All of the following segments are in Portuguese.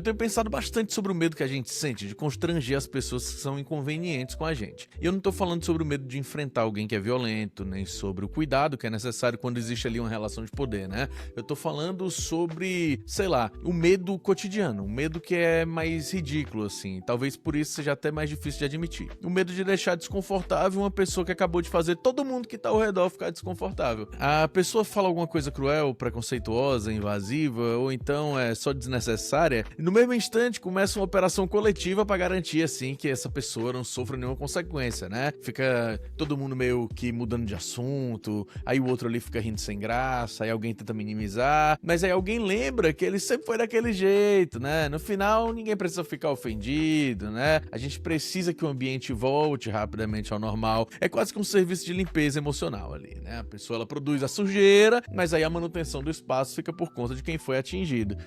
tenho pensado bastante sobre o medo que a gente sente de constranger as pessoas que são inconvenientes com a gente. E eu não tô falando sobre o medo de enfrentar alguém que é violento, nem sobre o cuidado que é necessário quando existe ali uma relação de poder, né? Eu tô falando sobre, sei lá, o medo cotidiano, um medo que é mais ridículo, assim. Talvez por isso seja até mais difícil de admitir. O medo de deixar desconfortável uma pessoa que acabou de fazer todo mundo que tá ao redor ficar desconfortável. A pessoa fala alguma coisa cruel, preconceituosa, invasiva, ou então é só desnecessária, e no mesmo instante começa uma operação coletiva pra garantir, assim, que essa pessoa não sofra nenhuma consequência, né? Fica todo mundo meio que mudando de assunto, aí o outro ali fica rindo sem graça, aí alguém tenta minimizar, mas aí alguém lembra que ele sempre foi daquele jeito, né? No final, ninguém precisa ficar ofendido, né? A gente precisa que o ambiente volte rapidamente ao normal. É quase que um serviço de limpeza emocional ali, né? A pessoa, ela produz a sujeira, mas aí a manutenção do espaço fica por conta de quem foi atingido.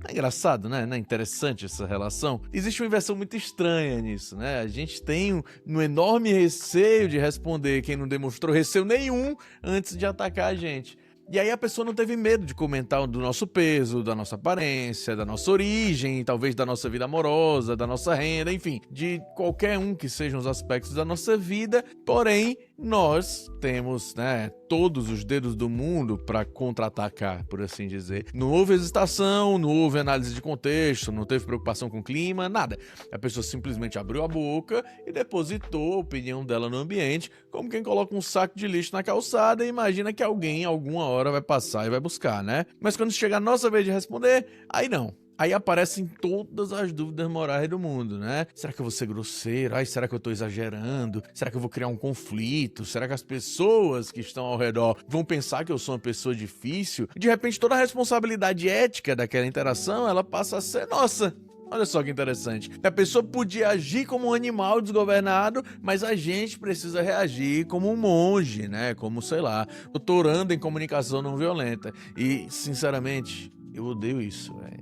É engraçado, né? Não é interessante essa relação? Existe uma inversão muito estranha nisso, né? A gente tem um enorme receio de responder quem não demonstrou receio nenhum antes de atacar a gente. E aí a pessoa não teve medo de comentar do nosso peso, da nossa aparência, da nossa origem, talvez da nossa vida amorosa, da nossa renda, enfim, de qualquer um que sejam os aspectos da nossa vida. Porém, nós temos, né, todos os dedos do mundo para contra-atacar, por assim dizer. Não houve hesitação, não houve análise de contexto, não teve preocupação com o clima, nada. A pessoa simplesmente abriu a boca e depositou a opinião dela no ambiente, como quem coloca um saco de lixo na calçada e imagina que alguém, alguma hora, vai passar e vai buscar, né? Mas quando chega a nossa vez de responder, aí não. Aí aparecem todas as dúvidas morais do mundo, né? Será que eu vou ser grosseiro? Ai, será que eu tô exagerando? Será que eu vou criar um conflito? Será que as pessoas que estão ao redor vão pensar que eu sou uma pessoa difícil? De repente, toda a responsabilidade ética daquela interação, ela passa a ser nossa. Olha só que interessante. A pessoa podia agir como um animal desgovernado, mas a gente precisa reagir como um monge, né? Como, sei lá, doutorando em comunicação não violenta. E, sinceramente, eu odeio isso, velho.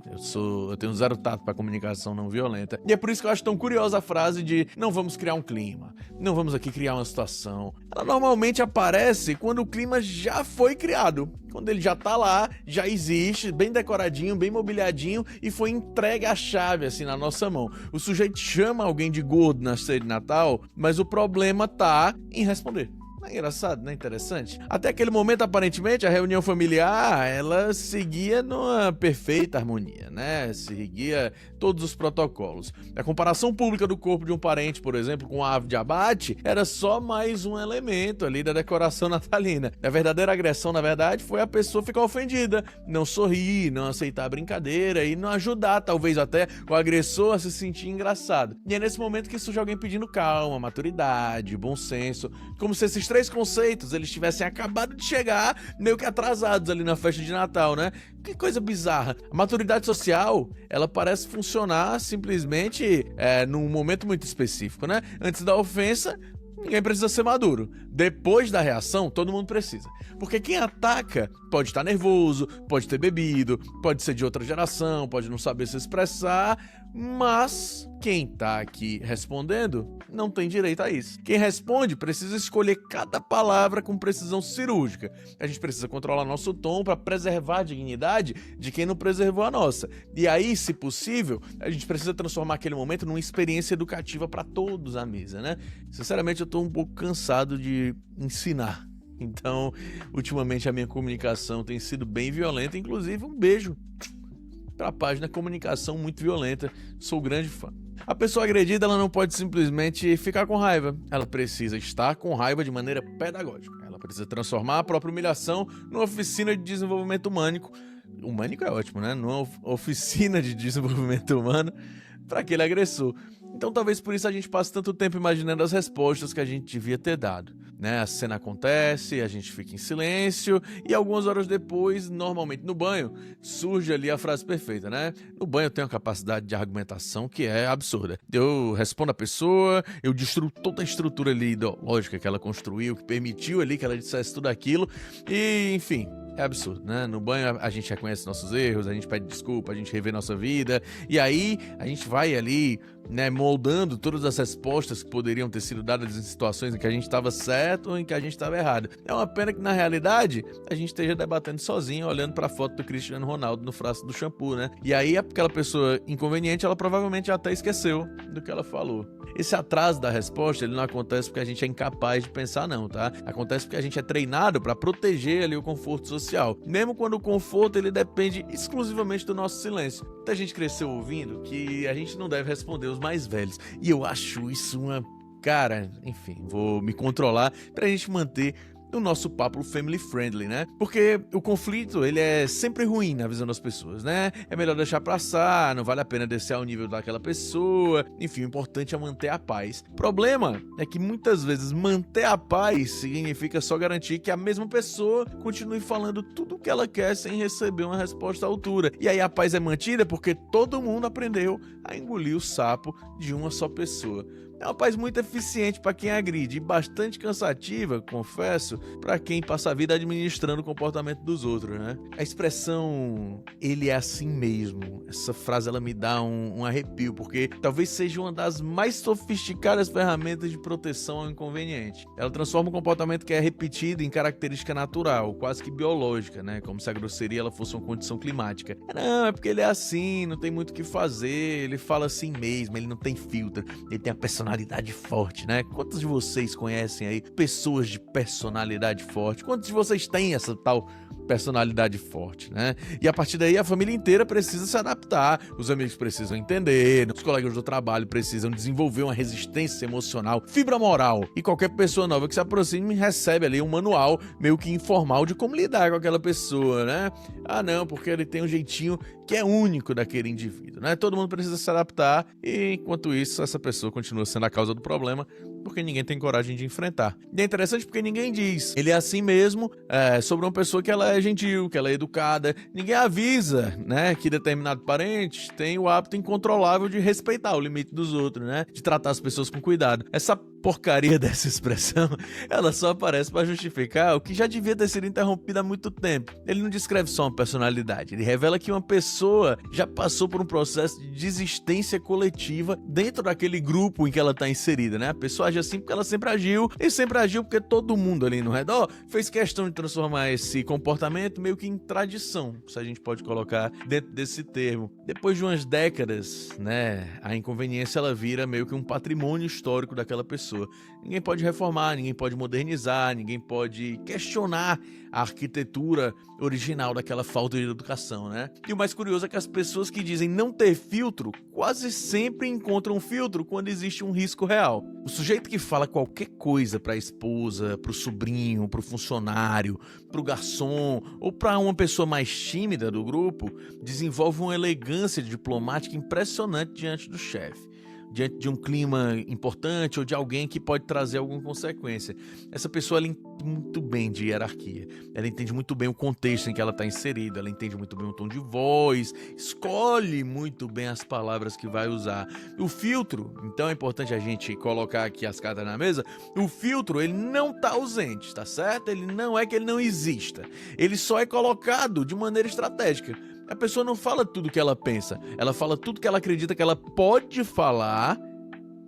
Eu tenho zero tato pra comunicação não violenta. E é por isso que eu acho tão curiosa a frase de não vamos criar um clima, não vamos aqui criar uma situação. Ela normalmente aparece quando o clima já foi criado. Quando ele já tá lá, já existe, bem decoradinho, bem mobiliadinho e foi entregue a chave assim na nossa mão. O sujeito chama alguém de gordo na ceia de Natal, mas o problema tá em responder. Não é engraçado, não é interessante? Até aquele momento, aparentemente, a reunião familiar, ela seguia numa perfeita harmonia, né? Seguia todos os protocolos. A comparação pública do corpo de um parente, por exemplo, com uma ave de abate, era só mais um elemento ali da decoração natalina. A verdadeira agressão, na verdade, foi a pessoa ficar ofendida, não sorrir, não aceitar a brincadeira e não ajudar, talvez até, o agressor a se sentir engraçado. E é nesse momento que surge alguém pedindo calma, maturidade, bom senso, como se esses três conceitos eles tivessem acabado de chegar meio que atrasados ali na festa de Natal, né? Que coisa bizarra. A maturidade social, ela parece funcionar simplesmente num momento muito específico, né? Antes da ofensa, ninguém precisa ser maduro. Depois da reação, todo mundo precisa. Porque quem ataca pode estar nervoso, pode ter bebido, pode ser de outra geração, pode não saber se expressar, mas quem tá aqui respondendo não tem direito a isso. Quem responde precisa escolher cada palavra com precisão cirúrgica. A gente precisa controlar nosso tom para preservar a dignidade de quem não preservou a nossa. E aí, se possível, a gente precisa transformar aquele momento numa experiência educativa para todos à mesa, né? Sinceramente, eu tô um pouco cansado de ensinar. Então, ultimamente a minha comunicação tem sido bem violenta, inclusive um beijo para a página Comunicação Muito Violenta, sou grande fã. A pessoa agredida, ela não pode simplesmente ficar com raiva, ela precisa estar com raiva de maneira pedagógica, ela precisa transformar a própria humilhação numa oficina de desenvolvimento humânico. Humânico é ótimo, né? Numa oficina de desenvolvimento humano para aquele agressor. Então talvez por isso a gente passe tanto tempo imaginando as respostas que a gente devia ter dado, né? A cena acontece, a gente fica em silêncio e algumas horas depois, normalmente no banho, surge ali a frase perfeita, né? No banho eu tenho uma capacidade de argumentação que é absurda. Eu respondo a pessoa, eu destruo toda a estrutura ali ideológica que ela construiu, que permitiu ali que ela dissesse tudo aquilo e, enfim, é absurdo, né? No banho a gente reconhece nossos erros, a gente pede desculpa, a gente revê nossa vida, e aí a gente vai ali, né, moldando todas as respostas que poderiam ter sido dadas em situações em que a gente estava certo ou em que a gente estava errado. É uma pena que, na realidade, a gente esteja debatendo sozinho, olhando para a foto do Cristiano Ronaldo no frasco do shampoo, né? E aí aquela pessoa inconveniente, ela provavelmente até esqueceu do que ela falou. Esse atraso da resposta, ele não acontece porque a gente é incapaz de pensar não, tá? Acontece porque a gente é treinado para proteger ali o conforto social. Mesmo quando o conforto, ele depende exclusivamente do nosso silêncio. Muita gente cresceu ouvindo que a gente não deve responder os mais velhos. E eu acho isso uma... Cara, enfim, vou me controlar pra gente manter o nosso papo family friendly, né? Porque o conflito, ele é sempre ruim na visão das pessoas, né? É melhor deixar passar, não vale a pena descer ao nível daquela pessoa. Enfim, o importante é manter a paz. O problema é que muitas vezes manter a paz significa só garantir que a mesma pessoa continue falando tudo o que ela quer sem receber uma resposta à altura. E aí a paz é mantida porque todo mundo aprendeu a engolir o sapo de uma só pessoa. É uma paz muito eficiente para quem agride e bastante cansativa, confesso, para quem passa a vida administrando o comportamento dos outros, né? A expressão "ele é assim mesmo", essa frase ela me dá um arrepio, porque talvez seja uma das mais sofisticadas ferramentas de proteção ao inconveniente. Ela transforma um comportamento que é repetido em característica natural, quase que biológica, né? Como se a grosseria ela fosse uma condição climática. Não, é porque ele é assim, não tem muito o que fazer, ele fala assim mesmo, ele não tem filtro, ele tem a personalidade forte, né? Quantos de vocês conhecem aí pessoas de personalidade forte? Quantos de vocês têm essa tal personalidade forte, né? E a partir daí a família inteira precisa se adaptar, os amigos precisam entender, os colegas do trabalho precisam desenvolver uma resistência emocional, fibra moral, e qualquer pessoa nova que se aproxime recebe ali um manual meio que informal de como lidar com aquela pessoa, né? Ah não, porque ele tem um jeitinho que é único daquele indivíduo, né? Todo mundo precisa se adaptar e enquanto isso essa pessoa continua sendo a causa do problema porque ninguém tem coragem de enfrentar. E é interessante porque ninguém diz, ele é assim mesmo, sobre uma pessoa que ela é gentil, que ela é educada. Ninguém avisa, né, que determinado parente tem o hábito incontrolável de respeitar o limite dos outros, né, de tratar as pessoas com cuidado. Essa porcaria dessa expressão, ela só aparece para justificar o que já devia ter sido interrompido há muito tempo. Ele não descreve só uma personalidade, ele revela que uma pessoa já passou por um processo de desistência coletiva dentro daquele grupo em que ela está inserida, né? A pessoa age assim porque ela sempre agiu, e sempre agiu porque todo mundo ali no redor fez questão de transformar esse comportamento meio que em tradição, se a gente pode colocar dentro desse termo. Depois de umas décadas, né, a inconveniência ela vira meio que um patrimônio histórico daquela pessoa. Ninguém pode reformar, ninguém pode modernizar, ninguém pode questionar a arquitetura original daquela falta de educação, né? E o mais curioso é que as pessoas que dizem não ter filtro quase sempre encontram um filtro quando existe um risco real. O sujeito que fala qualquer coisa para a esposa, para o sobrinho, para o funcionário, para o garçom ou para uma pessoa mais tímida do grupo desenvolve uma elegância diplomática impressionante diante do chefe, diante de um clima importante ou de alguém que pode trazer alguma consequência. Essa pessoa ela entende muito bem de hierarquia, ela entende muito bem o contexto em que ela está inserida, ela entende muito bem o tom de voz, escolhe muito bem as palavras que vai usar. O filtro, então é importante a gente colocar aqui as cartas na mesa, o filtro ele não está ausente, tá certo? Ele não é que ele não exista, ele só é colocado de maneira estratégica. A pessoa não fala tudo que ela pensa, ela fala tudo que ela acredita que ela pode falar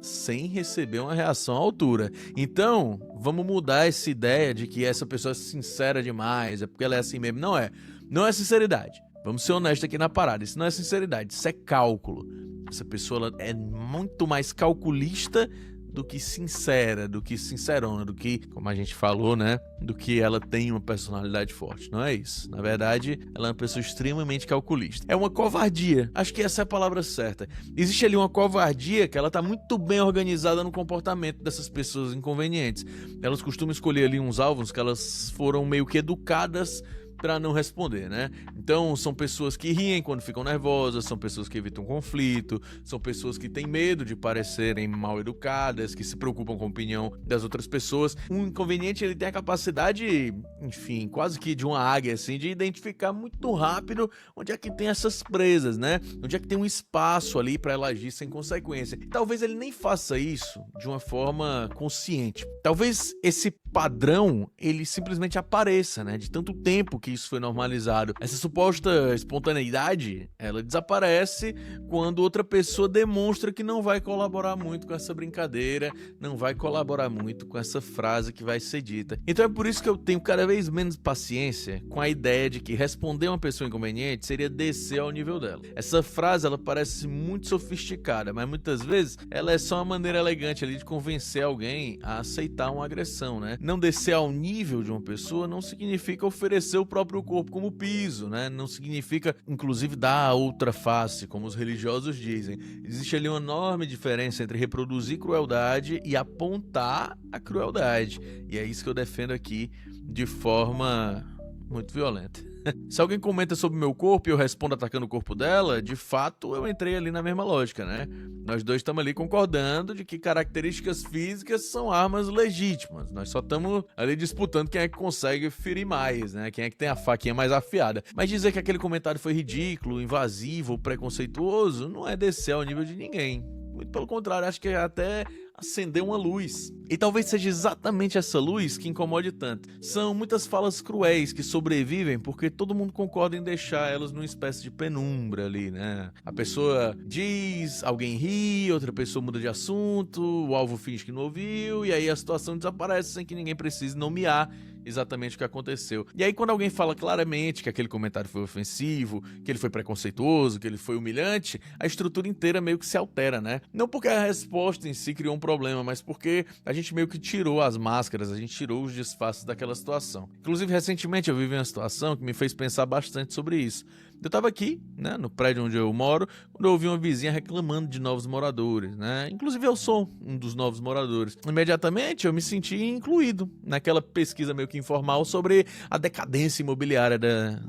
sem receber uma reação à altura. Então, vamos mudar essa ideia de que essa pessoa é sincera demais, é porque ela é assim mesmo. Não é. Não é sinceridade. Vamos ser honestos aqui na parada. Isso não é sinceridade, isso é cálculo. Essa pessoa ela é muito mais calculista do que sincera, do que sincerona, do que, como a gente falou, né, do que ela tem uma personalidade forte. Não é isso. Na verdade, ela é uma pessoa extremamente calculista. É uma covardia. Acho que essa é a palavra certa. Existe ali uma covardia que ela tá muito bem organizada no comportamento dessas pessoas inconvenientes. Elas costumam escolher ali uns alvos que elas foram meio que educadas para não responder, né? Então, são pessoas que riem quando ficam nervosas, são pessoas que evitam conflito, são pessoas que têm medo de parecerem mal educadas, que se preocupam com a opinião das outras pessoas. Um inconveniente, ele tem a capacidade, enfim, quase que de uma águia, assim, de identificar muito rápido onde é que tem essas presas, né? Onde é que tem um espaço ali para ela agir sem consequência. E talvez ele nem faça isso de uma forma consciente. Talvez esse padrão, ele simplesmente apareça, né? De tanto tempo que isso foi normalizado. Essa suposta espontaneidade, ela desaparece quando outra pessoa demonstra que não vai colaborar muito com essa brincadeira, não vai colaborar muito com essa frase que vai ser dita. Então é por isso que eu tenho cada vez menos paciência com a ideia de que responder uma pessoa inconveniente seria descer ao nível dela. Essa frase, ela parece muito sofisticada, mas muitas vezes ela é só uma maneira elegante ali de convencer alguém a aceitar uma agressão, né? Não descer ao nível de uma pessoa não significa oferecer o próprio corpo como piso, né? Não significa, inclusive, dar a outra face, como os religiosos dizem. Existe ali uma enorme diferença entre reproduzir crueldade e apontar a crueldade. E é isso que eu defendo aqui de forma muito violenta. Se alguém comenta sobre meu corpo e eu respondo atacando o corpo dela, de fato eu entrei ali na mesma lógica, né? Nós dois estamos ali concordando de que características físicas são armas legítimas. Nós só estamos ali disputando quem é que consegue ferir mais, né? Quem é que tem a faquinha mais afiada. Mas dizer que aquele comentário foi ridículo, invasivo, preconceituoso, não é descer ao nível de ninguém. Muito pelo contrário, acho que é até acender uma luz. E talvez seja exatamente essa luz que incomode tanto. São muitas falas cruéis que sobrevivem porque todo mundo concorda em deixar elas numa espécie de penumbra ali, né? A pessoa diz, alguém ri, outra pessoa muda de assunto, o alvo finge que não ouviu, e aí a situação desaparece sem que ninguém precise nomear exatamente o que aconteceu. E aí quando alguém fala claramente que aquele comentário foi ofensivo, que ele foi preconceituoso, que ele foi humilhante, a estrutura inteira meio que se altera, né? Não porque a resposta em si criou um problema, mas porque a gente meio que tirou as máscaras, a gente tirou os disfarces daquela situação. Inclusive, recentemente eu vivi uma situação que me fez pensar bastante sobre isso. Eu tava aqui, né, no prédio onde eu moro, quando eu ouvi uma vizinha reclamando de novos moradores, né? Inclusive eu sou um dos novos moradores. Imediatamente eu me senti incluído naquela pesquisa meio que informal sobre a decadência imobiliária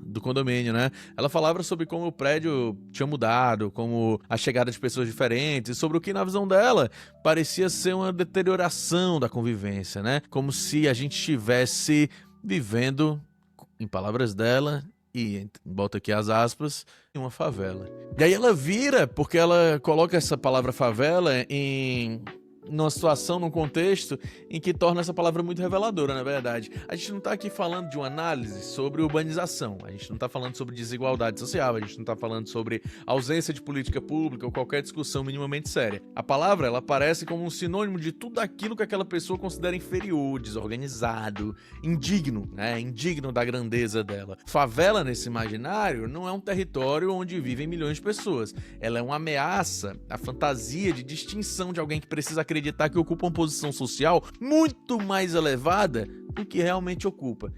do condomínio, né? Ela falava sobre como o prédio tinha mudado, como a chegada de pessoas diferentes, sobre o que na visão dela parecia ser uma deterioração da convivência, né? Como se a gente estivesse vivendo, em palavras dela, e bota aqui as aspas, em uma favela. E aí ela vira, porque ela coloca essa palavra favela numa situação, num contexto em que torna essa palavra muito reveladora, na verdade. A gente não está aqui falando de uma análise sobre urbanização, a gente não está falando sobre desigualdade social, a gente não está falando sobre ausência de política pública ou qualquer discussão minimamente séria. A palavra, ela aparece como um sinônimo de tudo aquilo que aquela pessoa considera inferior, desorganizado, indigno, né? Indigno da grandeza dela. Favela, nesse imaginário, não é um território onde vivem milhões de pessoas. Ela é uma ameaça à fantasia de distinção de alguém que precisa acreditar que ocupa uma posição social muito mais elevada do que realmente ocupa.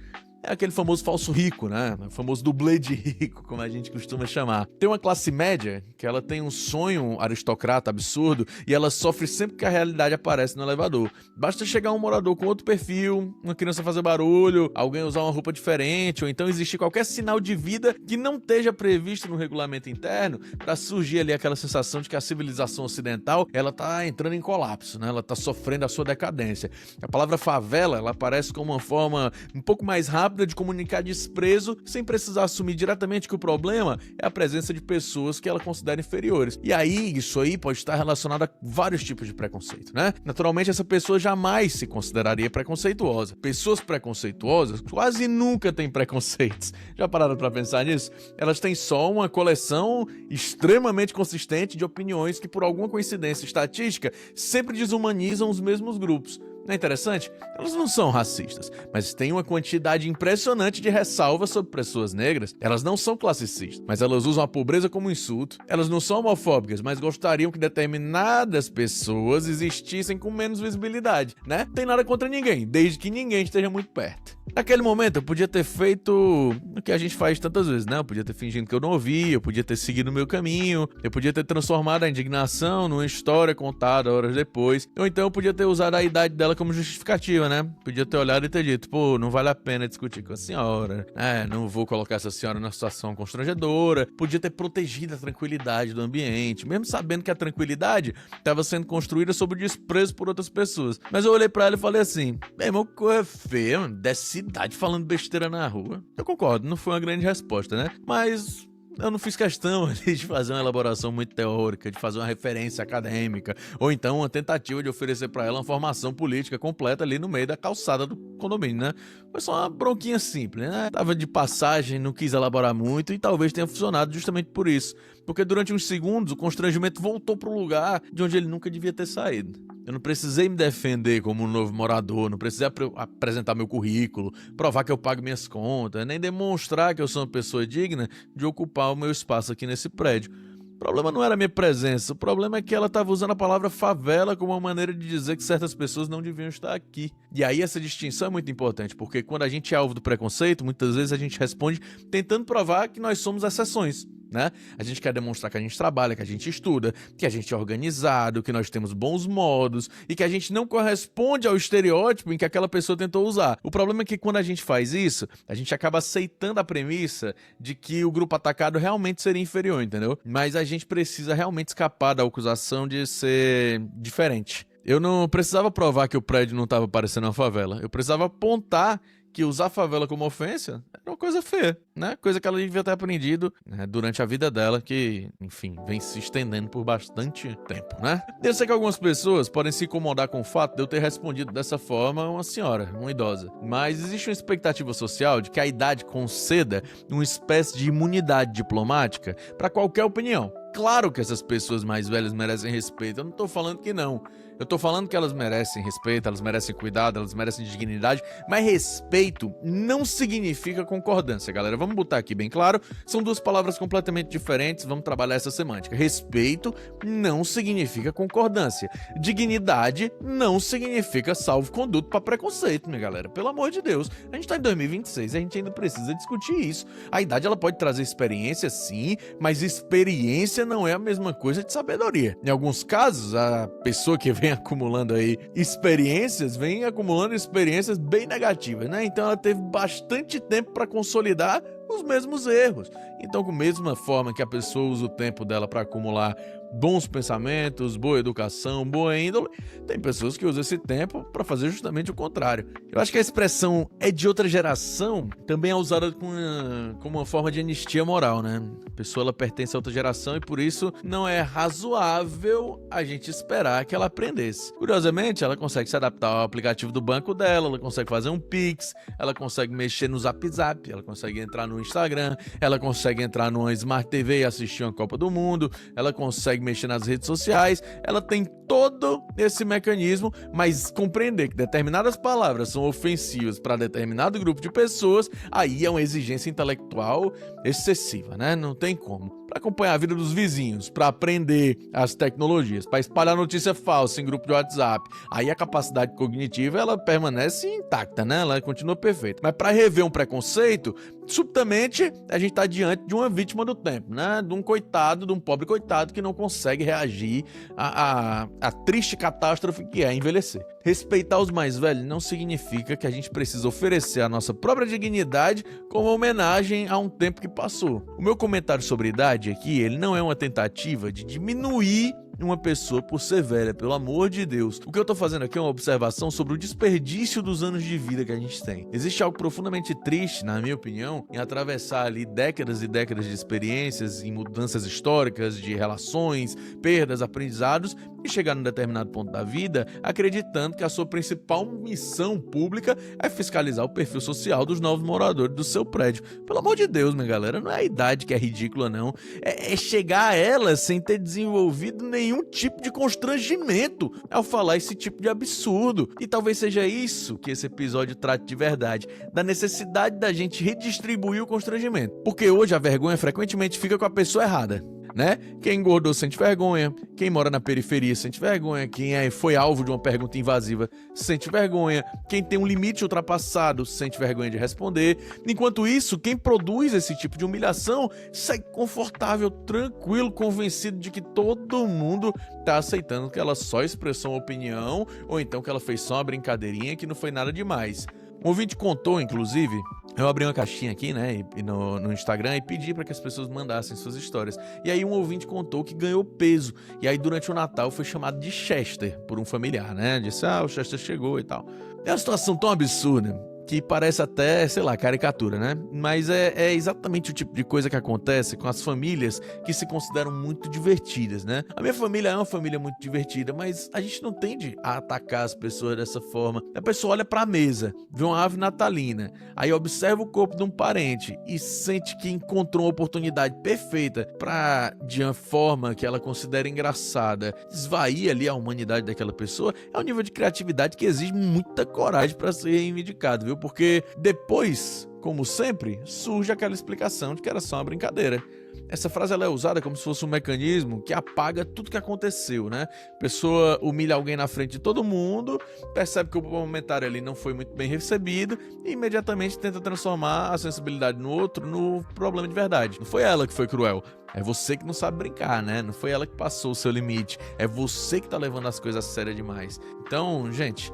É aquele famoso falso rico, né? O famoso dublê de rico, como a gente costuma chamar. Tem uma classe média que ela tem um sonho aristocrata absurdo e ela sofre sempre que a realidade aparece no elevador. Basta chegar um morador com outro perfil, uma criança fazer barulho, alguém usar uma roupa diferente, ou então existir qualquer sinal de vida que não esteja previsto no regulamento interno para surgir ali aquela sensação de que a civilização ocidental, ela tá entrando em colapso, né? Ela tá sofrendo a sua decadência. A palavra favela, ela aparece como uma forma um pouco mais rápida de comunicar desprezo sem precisar assumir diretamente que o problema é a presença de pessoas que ela considera inferiores. E aí, isso aí pode estar relacionado a vários tipos de preconceito, né? Naturalmente, essa pessoa jamais se consideraria preconceituosa. Pessoas preconceituosas quase nunca têm preconceitos. Já pararam pra pensar nisso? Elas têm só uma coleção extremamente consistente de opiniões que, por alguma coincidência estatística, sempre desumanizam os mesmos grupos. Não é interessante? Elas não são racistas, mas têm uma quantidade impressionante de ressalvas sobre pessoas negras. Elas não são classicistas, mas elas usam a pobreza como insulto. Elas não são homofóbicas, mas gostariam que determinadas pessoas existissem com menos visibilidade, né? Não tem nada contra ninguém, desde que ninguém esteja muito perto. Naquele momento, eu podia ter feito o que a gente faz tantas vezes, né? Eu podia ter fingido que eu não ouvi, eu podia ter seguido o meu caminho, eu podia ter transformado a indignação numa história contada horas depois, ou então eu podia ter usado a idade dela como justificativa, né? Podia ter olhado e ter dito, pô, não vale a pena discutir com a senhora, não vou colocar essa senhora numa situação constrangedora. Podia ter protegido a tranquilidade do ambiente, mesmo sabendo que a tranquilidade estava sendo construída sob o desprezo por outras pessoas. Mas eu olhei pra ela e falei assim, meu irmão, coisa feia, dessa idade falando besteira na rua. Eu concordo, não foi uma grande resposta, né? Mas eu não fiz questão ali de fazer uma elaboração muito teórica, de fazer uma referência acadêmica, ou então uma tentativa de oferecer para ela uma formação política completa ali no meio da calçada do condomínio, né? Foi só uma bronquinha simples, né? Tava de passagem, não quis elaborar muito e talvez tenha funcionado justamente por isso. Porque durante uns segundos o constrangimento voltou pro lugar de onde ele nunca devia ter saído. Eu não precisei me defender como um novo morador, não precisei apresentar meu currículo, provar que eu pago minhas contas, nem demonstrar que eu sou uma pessoa digna de ocupar o meu espaço aqui nesse prédio. O problema não era a minha presença, o problema é que ela estava usando a palavra favela como uma maneira de dizer que certas pessoas não deviam estar aqui. E aí essa distinção é muito importante, porque quando a gente é alvo do preconceito, muitas vezes a gente responde tentando provar que nós somos exceções. Né? A gente quer demonstrar que a gente trabalha, que a gente estuda, que a gente é organizado, que nós temos bons modos e que a gente não corresponde ao estereótipo em que aquela pessoa tentou usar. O problema é que quando a gente faz isso, a gente acaba aceitando a premissa de que o grupo atacado realmente seria inferior, entendeu? Mas a gente precisa realmente escapar da acusação de ser diferente. Eu não precisava provar que o prédio não estava parecendo uma favela. Eu precisava apontar que usar a favela como ofensa era uma coisa feia, né? Coisa que ela devia ter aprendido, né, durante a vida dela, que, enfim, vem se estendendo por bastante tempo, né? Eu sei que algumas pessoas podem se incomodar com o fato de eu ter respondido dessa forma a uma senhora, uma idosa. Mas existe uma expectativa social de que a idade conceda uma espécie de imunidade diplomática para qualquer opinião. Claro que essas pessoas mais velhas merecem respeito, eu não tô falando que não. Eu tô falando que elas merecem respeito, elas merecem cuidado, elas merecem dignidade, mas respeito não significa concordância, galera. Vamos botar aqui bem claro, são duas palavras completamente diferentes, vamos trabalhar essa semântica. Respeito não significa concordância. Dignidade não significa salvo-conduto para preconceito, minha galera. Pelo amor de Deus, a gente tá em 2026 e a gente ainda precisa discutir isso. A idade ela pode trazer experiência, sim, mas experiência não é a mesma coisa de sabedoria. Em alguns casos, a pessoa que vem acumulando aí experiências, vem acumulando experiências bem negativas, né? Então ela teve bastante tempo para consolidar os mesmos erros. Então, com a mesma forma que a pessoa usa o tempo dela para acumular bons pensamentos, boa educação, boa índole, tem pessoas que usam esse tempo para fazer justamente o contrário. Eu acho que a expressão "é de outra geração" também é usada como uma forma de anistia moral, né? A pessoa ela pertence a outra geração e por isso não é razoável a gente esperar que ela aprendesse. Curiosamente, ela consegue se adaptar ao aplicativo do banco dela, ela consegue fazer um Pix, ela consegue mexer no Zap Zap, ela consegue entrar no Instagram, ela consegue entrar numa Smart TV e assistir uma Copa do Mundo, ela consegue mexer nas redes sociais, ela tem todo esse mecanismo, mas compreender que determinadas palavras são ofensivas para determinado grupo de pessoas, aí é uma exigência intelectual excessiva, né? Não tem como. Para acompanhar a vida dos vizinhos, para aprender as tecnologias, para espalhar notícia falsa em grupo de WhatsApp, aí a capacidade cognitiva ela permanece intacta, né? Ela continua perfeita. Mas para rever um preconceito, subitamente a gente está diante de uma vítima do tempo, né? De um coitado, de um pobre coitado que não consegue reagir à triste catástrofe que é envelhecer. Respeitar os mais velhos não significa que a gente precisa oferecer a nossa própria dignidade como homenagem a um tempo que passou. O meu comentário sobre idade aqui, ele não é uma tentativa de diminuir uma pessoa por ser velha, pelo amor de Deus. O que eu tô fazendo aqui é uma observação sobre o desperdício dos anos de vida que a gente tem. Existe algo profundamente triste, na minha opinião, em atravessar ali décadas e décadas de experiências, em mudanças históricas, de relações, perdas, aprendizados, e chegar num determinado ponto da vida acreditando que a sua principal missão pública é fiscalizar o perfil social dos novos moradores do seu prédio. Pelo amor de Deus, minha galera, não é a idade que é ridícula, não. É chegar a ela sem ter desenvolvido nenhum tipo de constrangimento ao falar esse tipo de absurdo. E talvez seja isso que esse episódio trate de verdade, da necessidade da gente redistribuir o constrangimento. Porque hoje a vergonha frequentemente fica com a pessoa errada, né? Quem engordou sente vergonha, quem mora na periferia sente vergonha, quem foi alvo de uma pergunta invasiva sente vergonha, quem tem um limite ultrapassado sente vergonha de responder. Enquanto isso, quem produz esse tipo de humilhação segue confortável, tranquilo, convencido de que todo mundo tá aceitando que ela só expressou uma opinião ou então que ela fez só uma brincadeirinha que não foi nada demais. Um ouvinte contou, inclusive, eu abri uma caixinha aqui, né, no Instagram e pedi para que as pessoas mandassem suas histórias. E aí um ouvinte contou que ganhou peso. E aí durante o Natal foi chamado de Chester por um familiar, né? Disse, o Chester chegou e tal. É uma situação tão absurda que parece até, sei lá, caricatura, né? Mas é exatamente o tipo de coisa que acontece com as famílias que se consideram muito divertidas, né? A minha família é uma família muito divertida, mas a gente não tende a atacar as pessoas dessa forma. A pessoa olha pra mesa, vê uma ave natalina, aí observa o corpo de um parente e sente que encontrou uma oportunidade perfeita pra, de uma forma que ela considera engraçada, esvair ali a humanidade daquela pessoa. É um nível de criatividade que exige muita coragem pra ser reivindicado, viu? Porque depois, como sempre, surge aquela explicação de que era só uma brincadeira. Essa frase ela é usada como se fosse um mecanismo que apaga tudo que aconteceu, né? A pessoa humilha alguém na frente de todo mundo, percebe que o comentário ali não foi muito bem recebido e imediatamente tenta transformar a sensibilidade no outro no problema de verdade. Não foi ela que foi cruel, é você que não sabe brincar, né? Não foi ela que passou o seu limite, é você que tá levando as coisas a sério demais. Então, gente,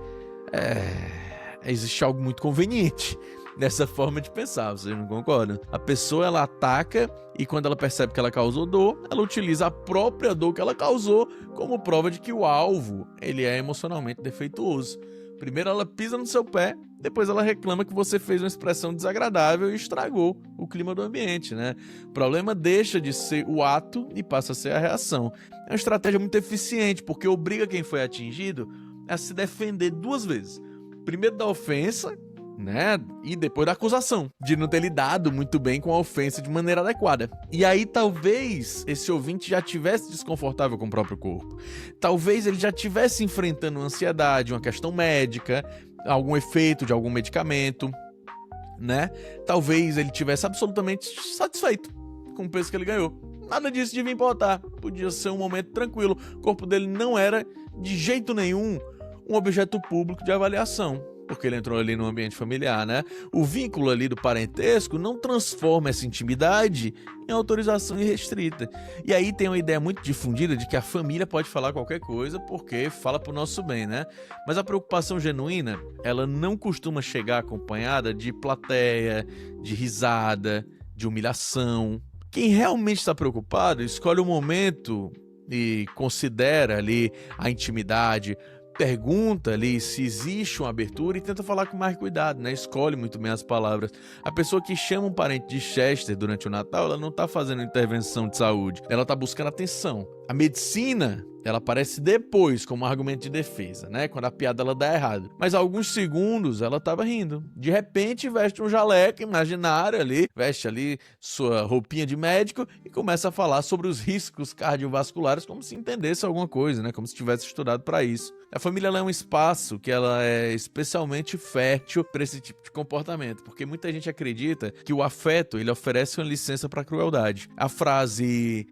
existe algo muito conveniente nessa forma de pensar, vocês não concordam? A pessoa, ela ataca e quando ela percebe que ela causou dor, ela utiliza a própria dor que ela causou como prova de que o alvo, ele é emocionalmente defeituoso. Primeiro ela pisa no seu pé, depois ela reclama que você fez uma expressão desagradável e estragou o clima do ambiente, né? O problema deixa de ser o ato e passa a ser a reação. É uma estratégia muito eficiente, porque obriga quem foi atingido a se defender duas vezes. Primeiro da ofensa, né? E depois da acusação de não ter lidado muito bem com a ofensa de maneira adequada. E aí talvez esse ouvinte já tivesse desconfortável com o próprio corpo. Talvez ele já estivesse enfrentando uma ansiedade, uma questão médica, algum efeito de algum medicamento, né? Talvez ele tivesse absolutamente satisfeito com o peso que ele ganhou. Nada disso devia importar. Podia ser um momento tranquilo. O corpo dele não era de jeito nenhum um objeto público de avaliação, porque ele entrou ali no ambiente familiar, né? O vínculo ali do parentesco não transforma essa intimidade em autorização irrestrita. E aí tem uma ideia muito difundida de que a família pode falar qualquer coisa porque fala pro nosso bem, né? Mas a preocupação genuína, ela não costuma chegar acompanhada de plateia, de risada, de humilhação. Quem realmente está preocupado escolhe o momento e considera ali a intimidade, pergunta ali se existe uma abertura e tenta falar com mais cuidado, né? Escolhe muito bem as palavras. A pessoa que chama um parente de Chester durante o Natal, ela não está fazendo intervenção de saúde, ela está buscando atenção. A medicina, ela aparece depois como argumento de defesa, né? Quando a piada ela dá errado. Mas há alguns segundos ela estava rindo. De repente veste um jaleco imaginário ali, veste ali sua roupinha de médico e começa a falar sobre os riscos cardiovasculares como se entendesse alguma coisa, né? Como se tivesse estudado para isso. A família ela é um espaço que ela é especialmente fértil para esse tipo de comportamento, porque muita gente acredita que o afeto ele oferece uma licença para crueldade. A frase,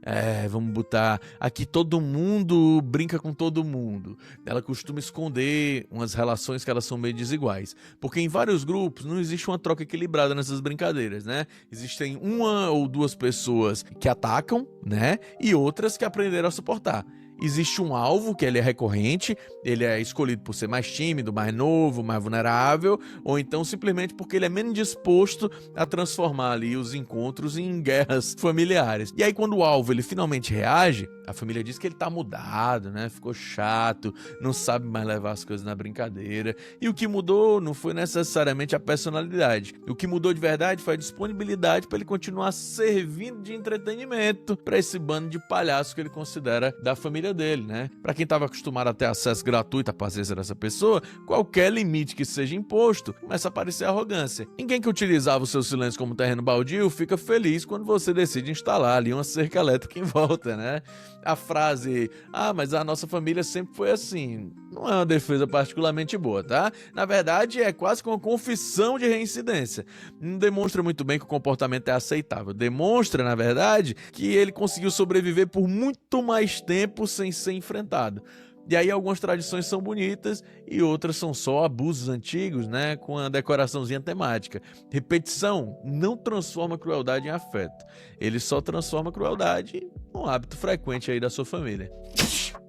vamos botar, aqui todo mundo brinca com todo mundo, ela costuma esconder umas relações que elas são meio desiguais, porque em vários grupos não existe uma troca equilibrada nessas brincadeiras, né? Existem uma ou duas pessoas que atacam, né? E outras que aprenderam a suportar. Existe um alvo que ele é recorrente, ele é escolhido por ser mais tímido, mais novo, mais vulnerável, ou então simplesmente porque ele é menos disposto a transformar ali os encontros em guerras familiares. E aí quando o alvo ele finalmente reage, a família diz que ele tá mudado, né? Ficou chato, não sabe mais levar as coisas na brincadeira. E o que mudou não foi necessariamente a personalidade. O que mudou de verdade foi a disponibilidade para ele continuar servindo de entretenimento para esse bando de palhaços que ele considera da família dele, né? Para quem estava acostumado a ter acesso gratuito à paciência dessa pessoa, qualquer limite que seja imposto, começa a aparecer arrogância. Ninguém que utilizava o seu silêncio como terreno baldio fica feliz quando você decide instalar ali uma cerca elétrica em volta, né? A frase, mas a nossa família sempre foi assim, não é uma defesa particularmente boa, tá? Na verdade, é quase que uma confissão de reincidência. Não demonstra muito bem que o comportamento é aceitável. Demonstra, na verdade, que ele conseguiu sobreviver por muito mais tempo sem ser enfrentado. E aí algumas tradições são bonitas e outras são só abusos antigos, né, com a decoraçãozinha temática. Repetição não transforma crueldade em afeto. Ele só transforma crueldade em um hábito frequente aí da sua família.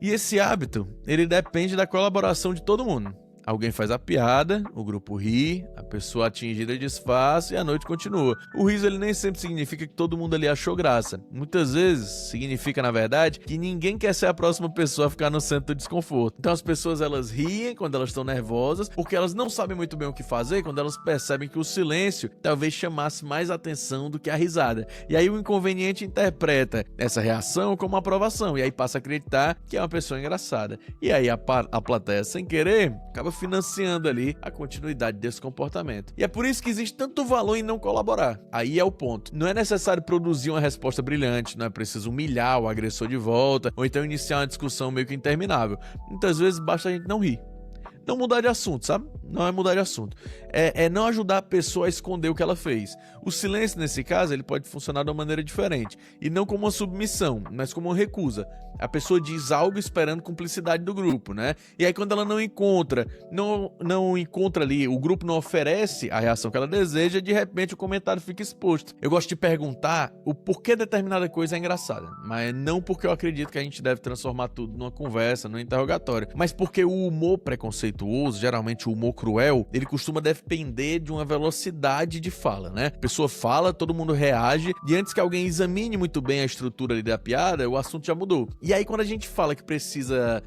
E esse hábito, ele depende da colaboração de todo mundo. Alguém faz a piada, o grupo ri, a pessoa atingida disfarça e a noite continua. O riso ele nem sempre significa que todo mundo ali achou graça. Muitas vezes significa, na verdade, que ninguém quer ser a próxima pessoa a ficar no centro do desconforto. Então as pessoas elas riem quando elas estão nervosas, porque elas não sabem muito bem o que fazer quando elas percebem que o silêncio talvez chamasse mais atenção do que a risada. E aí o inconveniente interpreta essa reação como aprovação e aí passa a acreditar que é uma pessoa engraçada. E aí a plateia, sem querer, acaba financiando ali a continuidade desse comportamento. E é por isso que existe tanto valor em não colaborar. Aí é o ponto. Não é necessário produzir uma resposta brilhante, não é preciso humilhar o agressor de volta, ou então iniciar uma discussão meio que interminável. Muitas vezes basta a gente não rir. Não mudar de assunto, sabe? Não é mudar de assunto. É não ajudar a pessoa a esconder o que ela fez. O silêncio, nesse caso, ele pode funcionar de uma maneira diferente. E não como uma submissão, mas como uma recusa. A pessoa diz algo esperando cumplicidade do grupo, né? E aí quando ela não encontra ali, o grupo não oferece a reação que ela deseja, de repente o comentário fica exposto. Eu gosto de perguntar o porquê determinada coisa é engraçada. Mas não porque eu acredito que a gente deve transformar tudo numa conversa, num interrogatório. Mas porque o humor preconceituoso, geralmente o humor cruel, ele costuma depender de uma velocidade de fala, né? A pessoa fala, todo mundo reage, e antes que alguém examine muito bem a estrutura ali da piada, o assunto já mudou. E aí quando a gente fala que precisa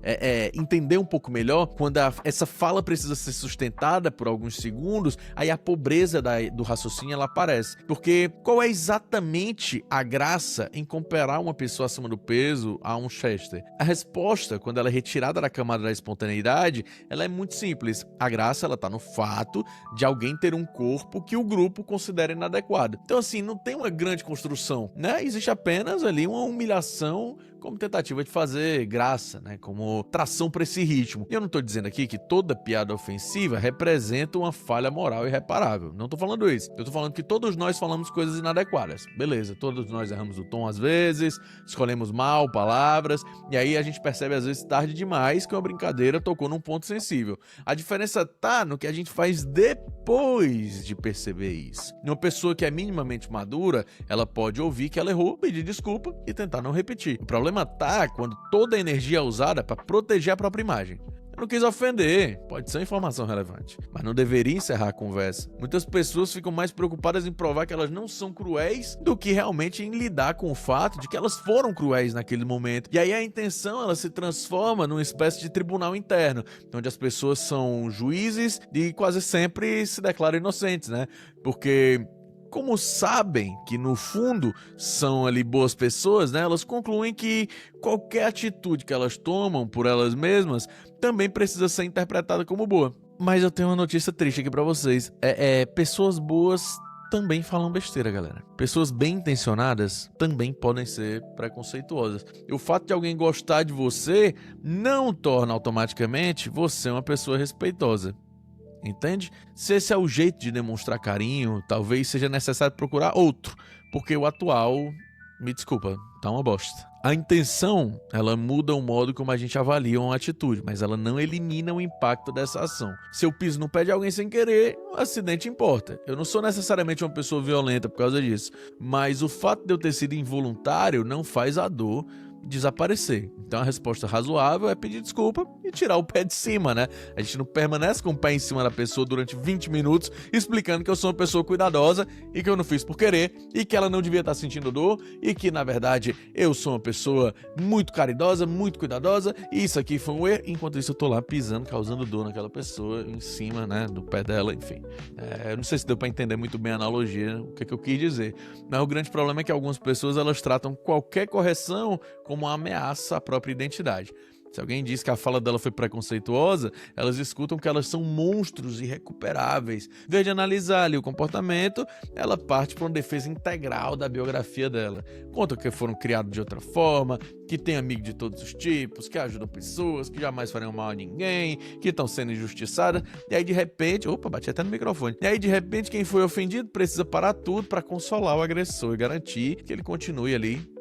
entender um pouco melhor, quando essa fala precisa ser sustentada por alguns segundos, aí a pobreza do raciocínio ela aparece. Porque qual é exatamente a graça em comparar uma pessoa acima do peso a um Chester? A resposta, quando ela é retirada da camada da espontaneidade, ela é muito simples. A graça ela tá no fato de alguém ter um corpo que o grupo considera inadequado. Então assim, não tem uma grande construção, né? Existe apenas ali uma humilhação como tentativa de fazer graça, né? Como tração para esse ritmo. E eu não tô dizendo aqui que toda piada ofensiva representa uma falha moral irreparável. Não tô falando isso. Eu tô falando que todos nós falamos coisas inadequadas. Beleza, todos nós erramos o tom às vezes, escolhemos mal palavras, e aí a gente percebe às vezes tarde demais que uma brincadeira tocou num ponto sensível. A diferença tá no que a gente faz depois de perceber isso. Uma pessoa que é minimamente madura, ela pode ouvir que ela errou, pedir desculpa e tentar não repetir. O problema tá quando toda a energia é usada para proteger a própria imagem. Eu não quis ofender, pode ser uma informação relevante, mas não deveria encerrar a conversa. Muitas pessoas ficam mais preocupadas em provar que elas não são cruéis do que realmente em lidar com o fato de que elas foram cruéis naquele momento. E aí a intenção ela se transforma numa espécie de tribunal interno, onde as pessoas são juízes e quase sempre se declaram inocentes, né? Porque como sabem que no fundo são ali boas pessoas, né? Elas concluem que qualquer atitude que elas tomam por elas mesmas também precisa ser interpretada como boa. Mas eu tenho uma notícia triste aqui pra vocês. Pessoas boas também falam besteira, galera. Pessoas bem intencionadas também podem ser preconceituosas. E o fato de alguém gostar de você não torna automaticamente você uma pessoa respeitosa. Entende? Se esse é o jeito de demonstrar carinho, talvez seja necessário procurar outro, porque o atual, me desculpa, tá uma bosta. A intenção, ela muda o modo como a gente avalia uma atitude, mas ela não elimina o impacto dessa ação. Se eu piso no pé de alguém sem querer, o acidente importa. Eu não sou necessariamente uma pessoa violenta por causa disso, mas o fato de eu ter sido involuntário não faz a dor desaparecer. Então a resposta razoável é pedir desculpa e tirar o pé de cima, né? A gente não permanece com o pé em cima da pessoa durante 20 minutos explicando que eu sou uma pessoa cuidadosa e que eu não fiz por querer e que ela não devia estar sentindo dor e que na verdade eu sou uma pessoa muito caridosa, muito cuidadosa e isso aqui foi um erro. Enquanto isso eu tô lá pisando, causando dor naquela pessoa em cima, né, do pé dela, enfim. Eu não sei se deu pra entender muito bem a analogia, o que eu quis dizer. Mas o grande problema é que algumas pessoas elas tratam qualquer correção como uma ameaça à própria identidade. Se alguém diz que a fala dela foi preconceituosa, elas escutam que elas são monstros irrecuperáveis. Em vez de analisar ali o comportamento, ela parte para uma defesa integral da biografia dela. Conta que foram criados de outra forma, que tem amigo de todos os tipos, que ajudam pessoas, que jamais farão mal a ninguém, que estão sendo injustiçadas. E aí de repente, bati até no microfone. E aí de repente quem foi ofendido precisa parar tudo para consolar o agressor e garantir que ele continue ali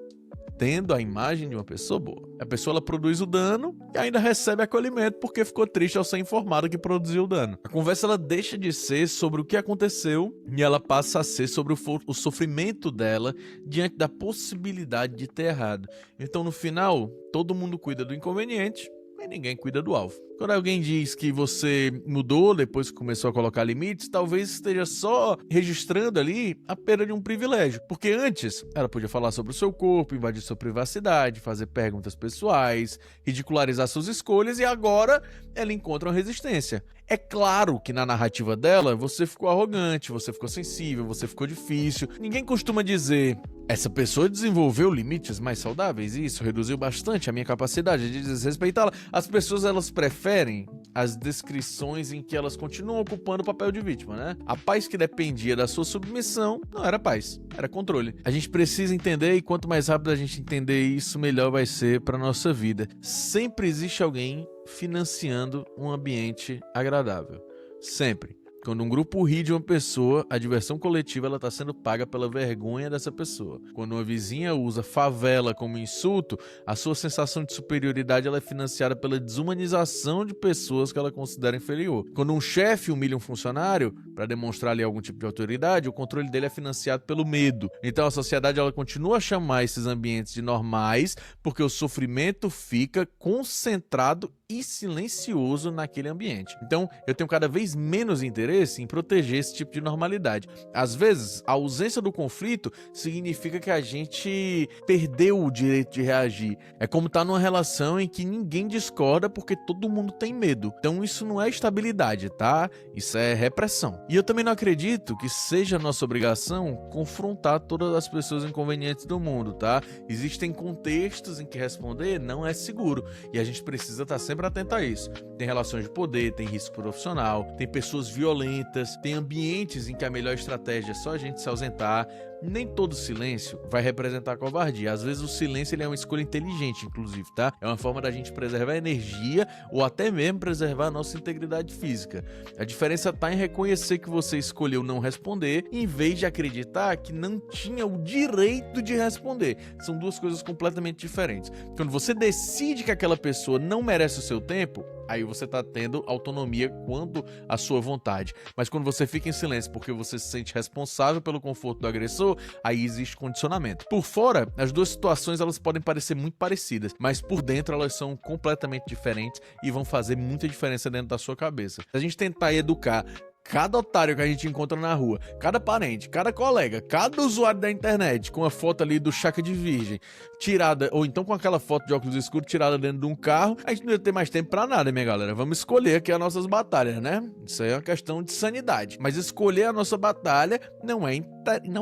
tendo a imagem de uma pessoa boa. A pessoa ela produz o dano e ainda recebe acolhimento porque ficou triste ao ser informada que produziu o dano. A conversa ela deixa de ser sobre o que aconteceu e ela passa a ser sobre o sofrimento dela diante da possibilidade de ter errado. Então no final, todo mundo cuida do inconveniente e ninguém cuida do alvo. Quando alguém diz que você mudou depois que começou a colocar limites, talvez esteja só registrando ali a perda de um privilégio. Porque antes, ela podia falar sobre o seu corpo, invadir sua privacidade, fazer perguntas pessoais, ridicularizar suas escolhas, e agora ela encontra uma resistência. É claro que na narrativa dela, você ficou arrogante, você ficou sensível, você ficou difícil. Ninguém costuma dizer: essa pessoa desenvolveu limites mais saudáveis e isso reduziu bastante a minha capacidade de desrespeitá-la. As pessoas, elas preferem as descrições em que elas continuam ocupando o papel de vítima, né? A paz que dependia da sua submissão não era paz, era controle. A gente precisa entender, e quanto mais rápido a gente entender isso, melhor vai ser para nossa vida. Sempre existe alguém financiando um ambiente agradável. Sempre. Quando um grupo ri de uma pessoa, a diversão coletiva está sendo paga pela vergonha dessa pessoa. Quando uma vizinha usa favela como insulto, a sua sensação de superioridade ela é financiada pela desumanização de pessoas que ela considera inferior. Quando um chefe humilha um funcionário para demonstrar ali algum tipo de autoridade, o controle dele é financiado pelo medo. Então a sociedade ela continua a chamar esses ambientes de normais porque o sofrimento fica concentrado e silencioso naquele ambiente. Então, eu tenho cada vez menos interesse em proteger esse tipo de normalidade. Às vezes, a ausência do conflito significa que a gente perdeu o direito de reagir. É como estar numa relação em que ninguém discorda porque todo mundo tem medo. Então, isso não é estabilidade, tá? Isso é repressão. E eu também não acredito que seja nossa obrigação confrontar todas as pessoas inconvenientes do mundo, tá? Existem contextos em que responder não é seguro e a gente precisa estar sempre atento a isso. Tem relações de poder, tem risco profissional, tem pessoas violentas, tem ambientes em que a melhor estratégia é só a gente se ausentar. Nem todo silêncio vai representar covardia. Às vezes o silêncio ele é uma escolha inteligente, inclusive, tá? É uma forma da gente preservar a energia ou até mesmo preservar a nossa integridade física. A diferença tá em reconhecer que você escolheu não responder, em vez de acreditar que não tinha o direito de responder. São duas coisas completamente diferentes. Quando você decide que aquela pessoa não merece o seu tempo, aí você tá tendo autonomia quanto à sua vontade. Mas quando você fica em silêncio porque você se sente responsável pelo conforto do agressor, aí existe condicionamento. Por fora, as duas situações elas podem parecer muito parecidas, mas por dentro elas são completamente diferentes e vão fazer muita diferença dentro da sua cabeça. Se a gente tentar educar cada otário que a gente encontra na rua, cada parente, cada colega, cada usuário da internet com a foto ali do Chaka de Virgem tirada, ou então com aquela foto de óculos escuros tirada dentro de um carro, a gente não ia ter mais tempo pra nada, minha galera. Vamos escolher aqui as nossas batalhas, né? Isso aí é uma questão de sanidade. Mas escolher a nossa batalha não é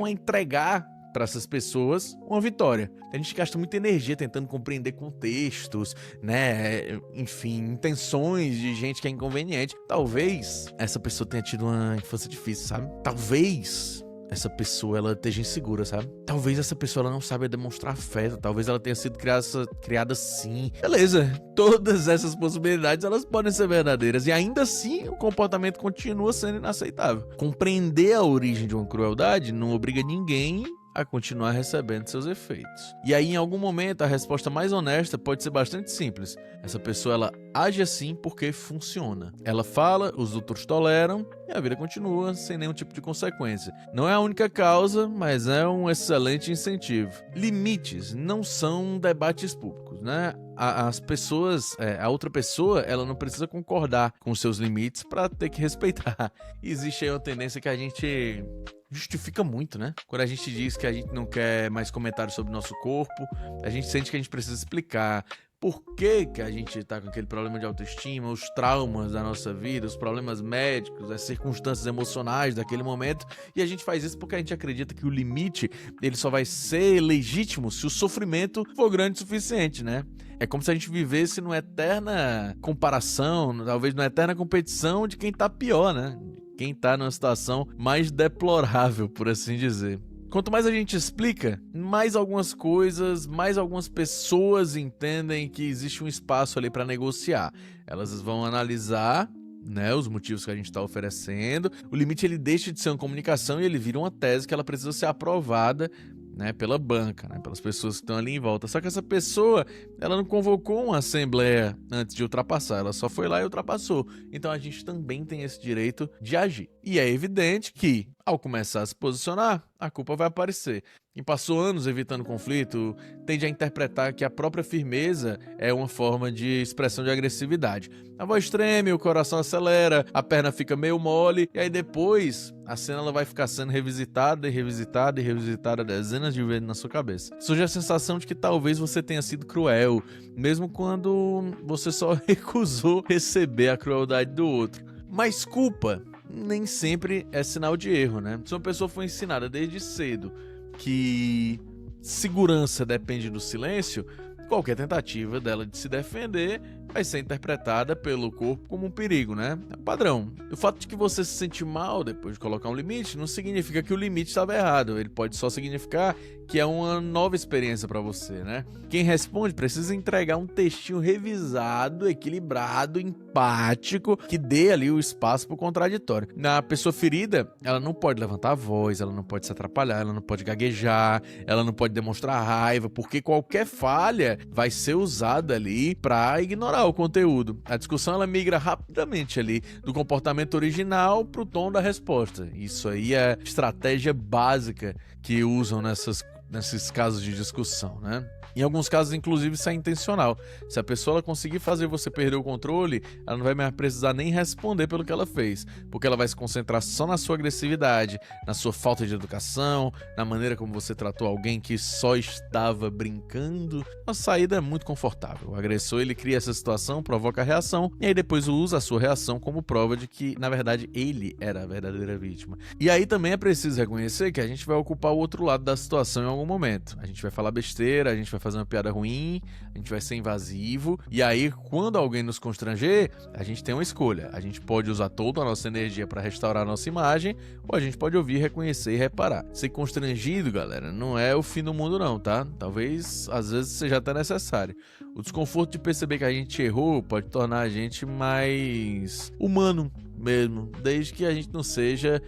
entregar para essas pessoas uma vitória. A gente gasta muita energia tentando compreender contextos, né? Enfim, intenções de gente que é inconveniente. Talvez essa pessoa tenha tido uma infância difícil, sabe? Talvez essa pessoa ela esteja insegura, sabe? Talvez essa pessoa ela não saiba demonstrar afeto, talvez ela tenha sido criada assim. Beleza, todas essas possibilidades elas podem ser verdadeiras e ainda assim o comportamento continua sendo inaceitável. Compreender a origem de uma crueldade não obriga ninguém a continuar recebendo seus efeitos. E aí, em algum momento, a resposta mais honesta pode ser bastante simples. Essa pessoa, ela age assim porque funciona. Ela fala, os outros toleram e a vida continua sem nenhum tipo de consequência. Não é a única causa, mas é um excelente incentivo. Limites não são debates públicos, né? As pessoas, a outra pessoa, ela não precisa concordar com os seus limites para ter que respeitar. Existe aí uma tendência que a gente justifica muito, né? Quando a gente diz que a gente não quer mais comentários sobre o nosso corpo, a gente sente que a gente precisa explicar por que que a gente tá com aquele problema de autoestima, os traumas da nossa vida, os problemas médicos, as circunstâncias emocionais daquele momento, e a gente faz isso porque a gente acredita que o limite, ele só vai ser legítimo se o sofrimento for grande o suficiente, né? É como se a gente vivesse numa eterna comparação, talvez numa eterna competição de quem tá pior, né? Quem tá numa situação mais deplorável, por assim dizer. Quanto mais a gente explica, mais algumas coisas, mais algumas pessoas entendem que existe um espaço ali para negociar. Elas vão analisar, né, os motivos que a gente está oferecendo. O limite ele deixa de ser uma comunicação e ele vira uma tese que ela precisa ser aprovada, né, pela banca, né, pelas pessoas que estão ali em volta. Só que essa pessoa, ela não convocou uma assembleia antes de ultrapassar, ela só foi lá e ultrapassou. Então a gente também tem esse direito de agir. E é evidente que Ao começar a se posicionar, a culpa vai aparecer. Quem passou anos evitando conflito tende a interpretar que a própria firmeza é uma forma de expressão de agressividade. A voz treme, o coração acelera, a perna fica meio mole, e aí depois a cena ela vai ficar sendo revisitada e revisitada e revisitada dezenas de vezes na sua cabeça. Surge a sensação de que talvez você tenha sido cruel, mesmo quando você só recusou receber a crueldade do outro. Mas culpa nem sempre é sinal de erro, né? Se uma pessoa foi ensinada desde cedo que segurança depende do silêncio, qualquer tentativa dela de se defender vai ser interpretada pelo corpo como um perigo, né? É um padrão. O fato de que você se sente mal depois de colocar um limite não significa que o limite estava errado. Ele pode só significar que é uma nova experiência para você, né? Quem responde precisa entregar um textinho revisado, equilibrado, empático, que dê ali o espaço para o contraditório. Na pessoa ferida, ela não pode levantar a voz, ela não pode se atrapalhar, ela não pode gaguejar, ela não pode demonstrar raiva, porque qualquer falha vai ser usada ali para ignorar o conteúdo. A discussão ela migra rapidamente ali do comportamento original para o tom da resposta. Isso aí é estratégia básica que usam nesses casos de discussão, né? Em alguns casos, inclusive, isso é intencional. Se a pessoa ela conseguir fazer você perder o controle, ela não vai mais precisar nem responder pelo que ela fez, porque ela vai se concentrar só na sua agressividade, na sua falta de educação, na maneira como você tratou alguém que só estava brincando. A saída é muito confortável. O agressor ele cria essa situação, provoca a reação, e aí depois usa a sua reação como prova de que, na verdade, ele era a verdadeira vítima. E aí também é preciso reconhecer que a gente vai ocupar o outro lado da situação em algum momento. A gente vai falar besteira, a gente vai fazer uma piada ruim, a gente vai ser invasivo, e aí quando alguém nos constranger, a gente tem uma escolha. A gente pode usar toda a nossa energia para restaurar a nossa imagem, ou a gente pode ouvir, reconhecer e reparar. Ser constrangido, galera, não é o fim do mundo não, tá? Talvez, às vezes, seja até necessário. O desconforto de perceber que a gente errou pode tornar a gente mais humano mesmo, desde que a gente não seja,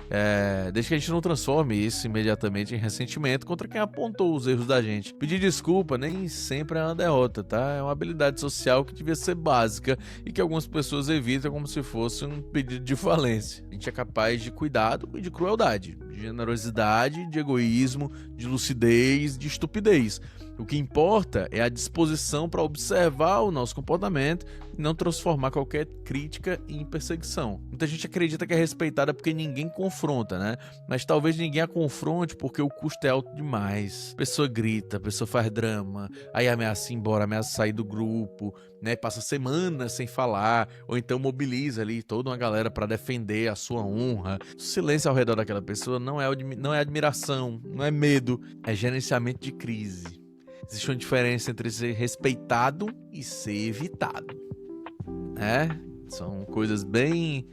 desde que a gente não transforme isso imediatamente em ressentimento contra quem apontou os erros da gente. Pedir desculpa nem sempre é uma derrota, tá? É uma habilidade social que devia ser básica e que algumas pessoas evitam como se fosse um pedido de falência. A gente é capaz de cuidado e de crueldade, de generosidade, de egoísmo, de lucidez, de estupidez. O que importa é a disposição para observar o nosso comportamento e não transformar qualquer crítica em perseguição. Muita gente acredita que é respeitada porque ninguém confronta, né? Mas talvez ninguém a confronte porque o custo é alto demais. A pessoa grita, a pessoa faz drama, aí ameaça ir embora, ameaça sair do grupo, né? Passa semanas sem falar, ou então mobiliza ali toda uma galera para defender a sua honra. O silêncio ao redor daquela pessoa não é admiração, não é medo, é gerenciamento de crise. Existe uma diferença entre ser respeitado e ser evitado, né? São coisas bem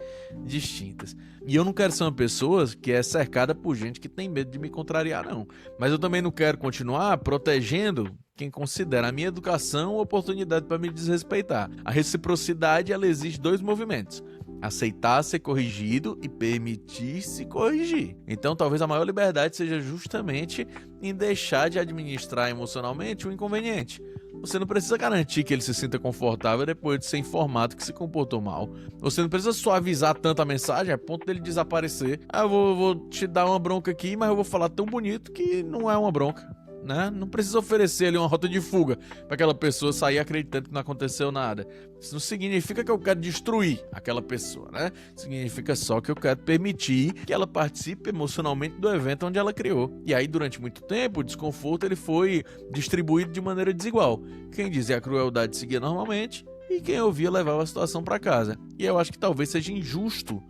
distintas. E eu não quero ser uma pessoa que é cercada por gente que tem medo de me contrariar, não. Mas eu também não quero continuar protegendo quem considera a minha educação uma oportunidade para me desrespeitar. A reciprocidade, ela exige dois movimentos: aceitar ser corrigido e permitir se corrigir. Então, talvez a maior liberdade seja justamente em deixar de administrar emocionalmente o inconveniente. Você não precisa garantir que ele se sinta confortável depois de ser informado que se comportou mal. Você não precisa suavizar tanto a mensagem a ponto dele desaparecer. Eu vou te dar uma bronca aqui, mas eu vou falar tão bonito que não é uma bronca, né? Não precisa oferecer ali uma rota de fuga para aquela pessoa sair acreditando que não aconteceu nada. Isso não significa que eu quero destruir aquela pessoa, né? Significa só que eu quero permitir que ela participe emocionalmente do evento onde ela criou. E aí, durante muito tempo, o desconforto ele foi distribuído de maneira desigual. Quem dizia a crueldade seguia normalmente e quem ouvia levava a situação para casa. E eu acho que talvez seja injusto,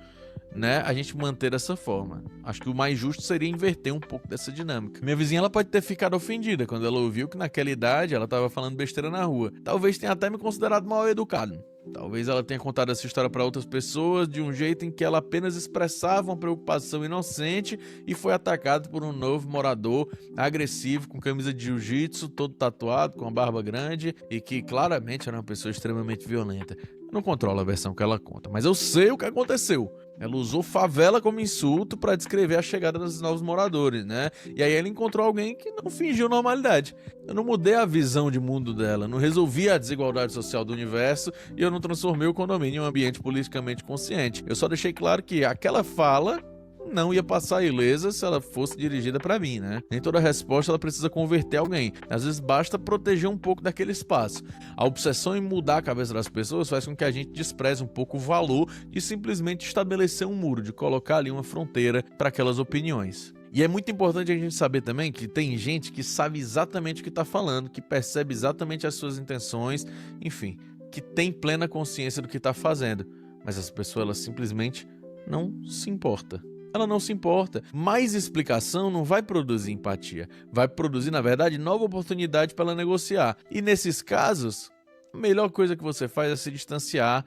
né, a gente manter dessa forma. Acho que o mais justo seria inverter um pouco dessa dinâmica. Minha vizinha ela pode ter ficado ofendida quando ela ouviu que naquela idade ela estava falando besteira na rua. Talvez tenha até me considerado mal educado. Talvez ela tenha contado essa história para outras pessoas de um jeito em que ela apenas expressava uma preocupação inocente e foi atacado por um novo morador agressivo com camisa de jiu-jitsu, todo tatuado, com a barba grande e que claramente era uma pessoa extremamente violenta. Eu não controlo a versão que ela conta, mas eu sei o que aconteceu. Ela usou favela como insulto para descrever a chegada dos novos moradores, né? E aí ela encontrou alguém que não fingiu normalidade. Eu não mudei a visão de mundo dela, não resolvi a desigualdade social do universo e eu não transformei o condomínio em um ambiente politicamente consciente. Eu só deixei claro que aquela fala não ia passar ilesa se ela fosse dirigida para mim, né? Nem toda resposta ela precisa converter alguém. Às vezes basta proteger um pouco daquele espaço. A obsessão em mudar a cabeça das pessoas faz com que a gente despreze um pouco o valor de simplesmente estabelecer um muro, de colocar ali uma fronteira para aquelas opiniões. E é muito importante a gente saber também que tem gente que sabe exatamente o que está falando, que percebe exatamente as suas intenções, enfim, que tem plena consciência do que está fazendo. Mas essa pessoa, ela simplesmente não se importa. Ela não se importa. Mais explicação não vai produzir empatia. Vai produzir, na verdade, nova oportunidade para ela negociar. E nesses casos, a melhor coisa que você faz é se distanciar,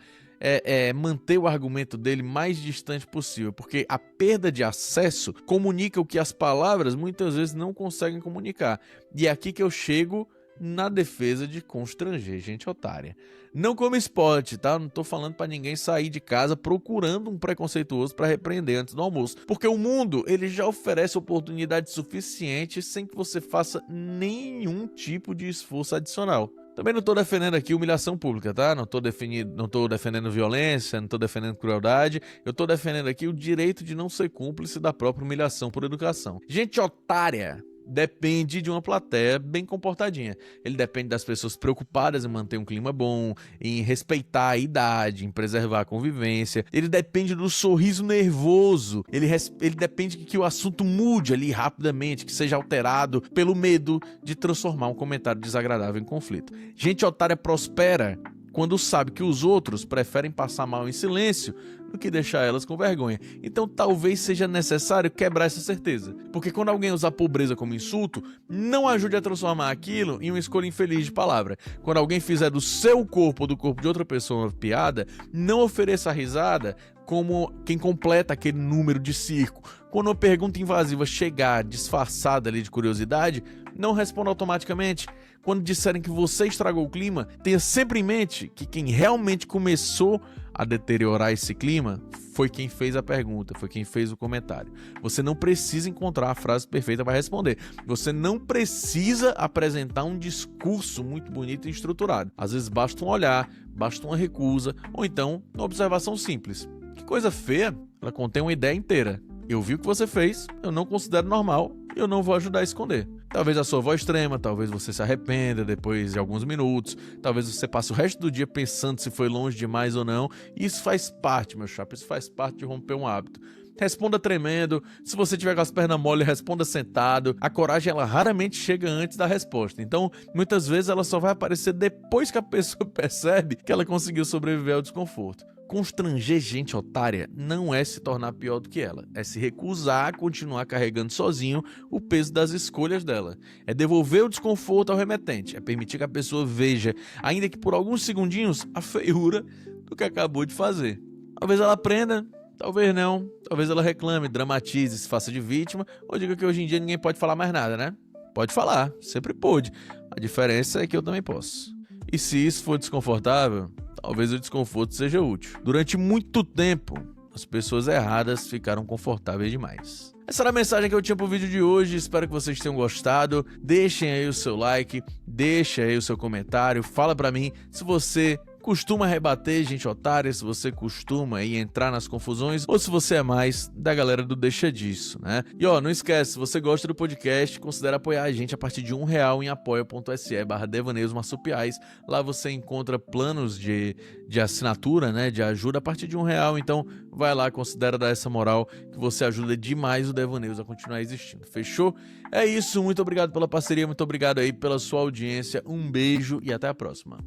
manter o argumento dele mais distante possível, porque a perda de acesso comunica o que as palavras muitas vezes não conseguem comunicar. E é aqui que eu chego na defesa de constranger gente otária. Não como esporte, tá? Não tô falando para ninguém sair de casa procurando um preconceituoso para repreender antes do almoço, porque o mundo ele já oferece oportunidade suficiente sem que você faça nenhum tipo de esforço adicional. Também não tô defendendo aqui humilhação pública, tá? Não tô defendendo violência, não tô defendendo crueldade. Eu tô defendendo aqui o direito de não ser cúmplice da própria humilhação por educação. Gente otária depende de uma plateia bem comportadinha. Ele depende das pessoas preocupadas em manter um clima bom, em respeitar a idade, em preservar a convivência. Ele depende do sorriso nervoso. Ele depende que o assunto mude ali rapidamente, que seja alterado pelo medo de transformar um comentário desagradável em conflito. Gente otária prospera quando sabe que os outros preferem passar mal em silêncio do que deixar elas com vergonha. Então talvez seja necessário quebrar essa certeza. Porque quando alguém usar pobreza como insulto, não ajude a transformar aquilo em uma escolha infeliz de palavra. Quando alguém fizer do seu corpo ou do corpo de outra pessoa uma piada, não ofereça a risada como quem completa aquele número de circo. Quando uma pergunta invasiva chegar disfarçada ali de curiosidade, não responda automaticamente. Quando disserem que você estragou o clima, tenha sempre em mente que quem realmente começou a deteriorar esse clima foi quem fez a pergunta, foi quem fez o comentário. Você não precisa encontrar a frase perfeita para responder. Você não precisa apresentar um discurso muito bonito e estruturado. Às vezes basta um olhar, basta uma recusa, ou então uma observação simples. Que coisa feia, ela contém uma ideia inteira. Eu vi o que você fez, eu não considero normal e eu não vou ajudar a esconder. Talvez a sua voz trema, talvez você se arrependa depois de alguns minutos, talvez você passe o resto do dia pensando se foi longe demais ou não. E isso faz parte, meu chapa, isso faz parte de romper um hábito. Responda tremendo, se você tiver com as pernas mole, responda sentado. A coragem, ela raramente chega antes da resposta, então muitas vezes ela só vai aparecer depois que a pessoa percebe que ela conseguiu sobreviver ao desconforto. Constranger gente otária não é se tornar pior do que ela, é se recusar a continuar carregando sozinho o peso das escolhas dela. É devolver o desconforto ao remetente, é permitir que a pessoa veja, ainda que por alguns segundinhos, a feiura do que acabou de fazer. Talvez ela aprenda, talvez não, talvez ela reclame, dramatize, se faça de vítima, ou diga que hoje em dia ninguém pode falar mais nada, né? Pode falar, sempre pôde. A diferença é que eu também posso. E se isso for desconfortável, talvez o desconforto seja útil. Durante muito tempo, as pessoas erradas ficaram confortáveis demais. Essa era a mensagem que eu tinha pro vídeo de hoje, espero que vocês tenham gostado. Deixem aí o seu like, deixem aí o seu comentário, fala pra mim se você costuma rebater gente otária, se você costuma aí entrar nas confusões ou se você é mais da galera do deixa disso, né? E ó, não esquece, se você gosta do podcast, considere apoiar a gente a partir de R$1 em apoia.se/devaneusmarsupiais. Lá você encontra planos de assinatura, né, de ajuda a partir de R$1, então vai lá, considera dar essa moral que você ajuda demais o Devaneus a continuar existindo, fechou? É isso, muito obrigado pela parceria, muito obrigado aí pela sua audiência, um beijo e até a próxima.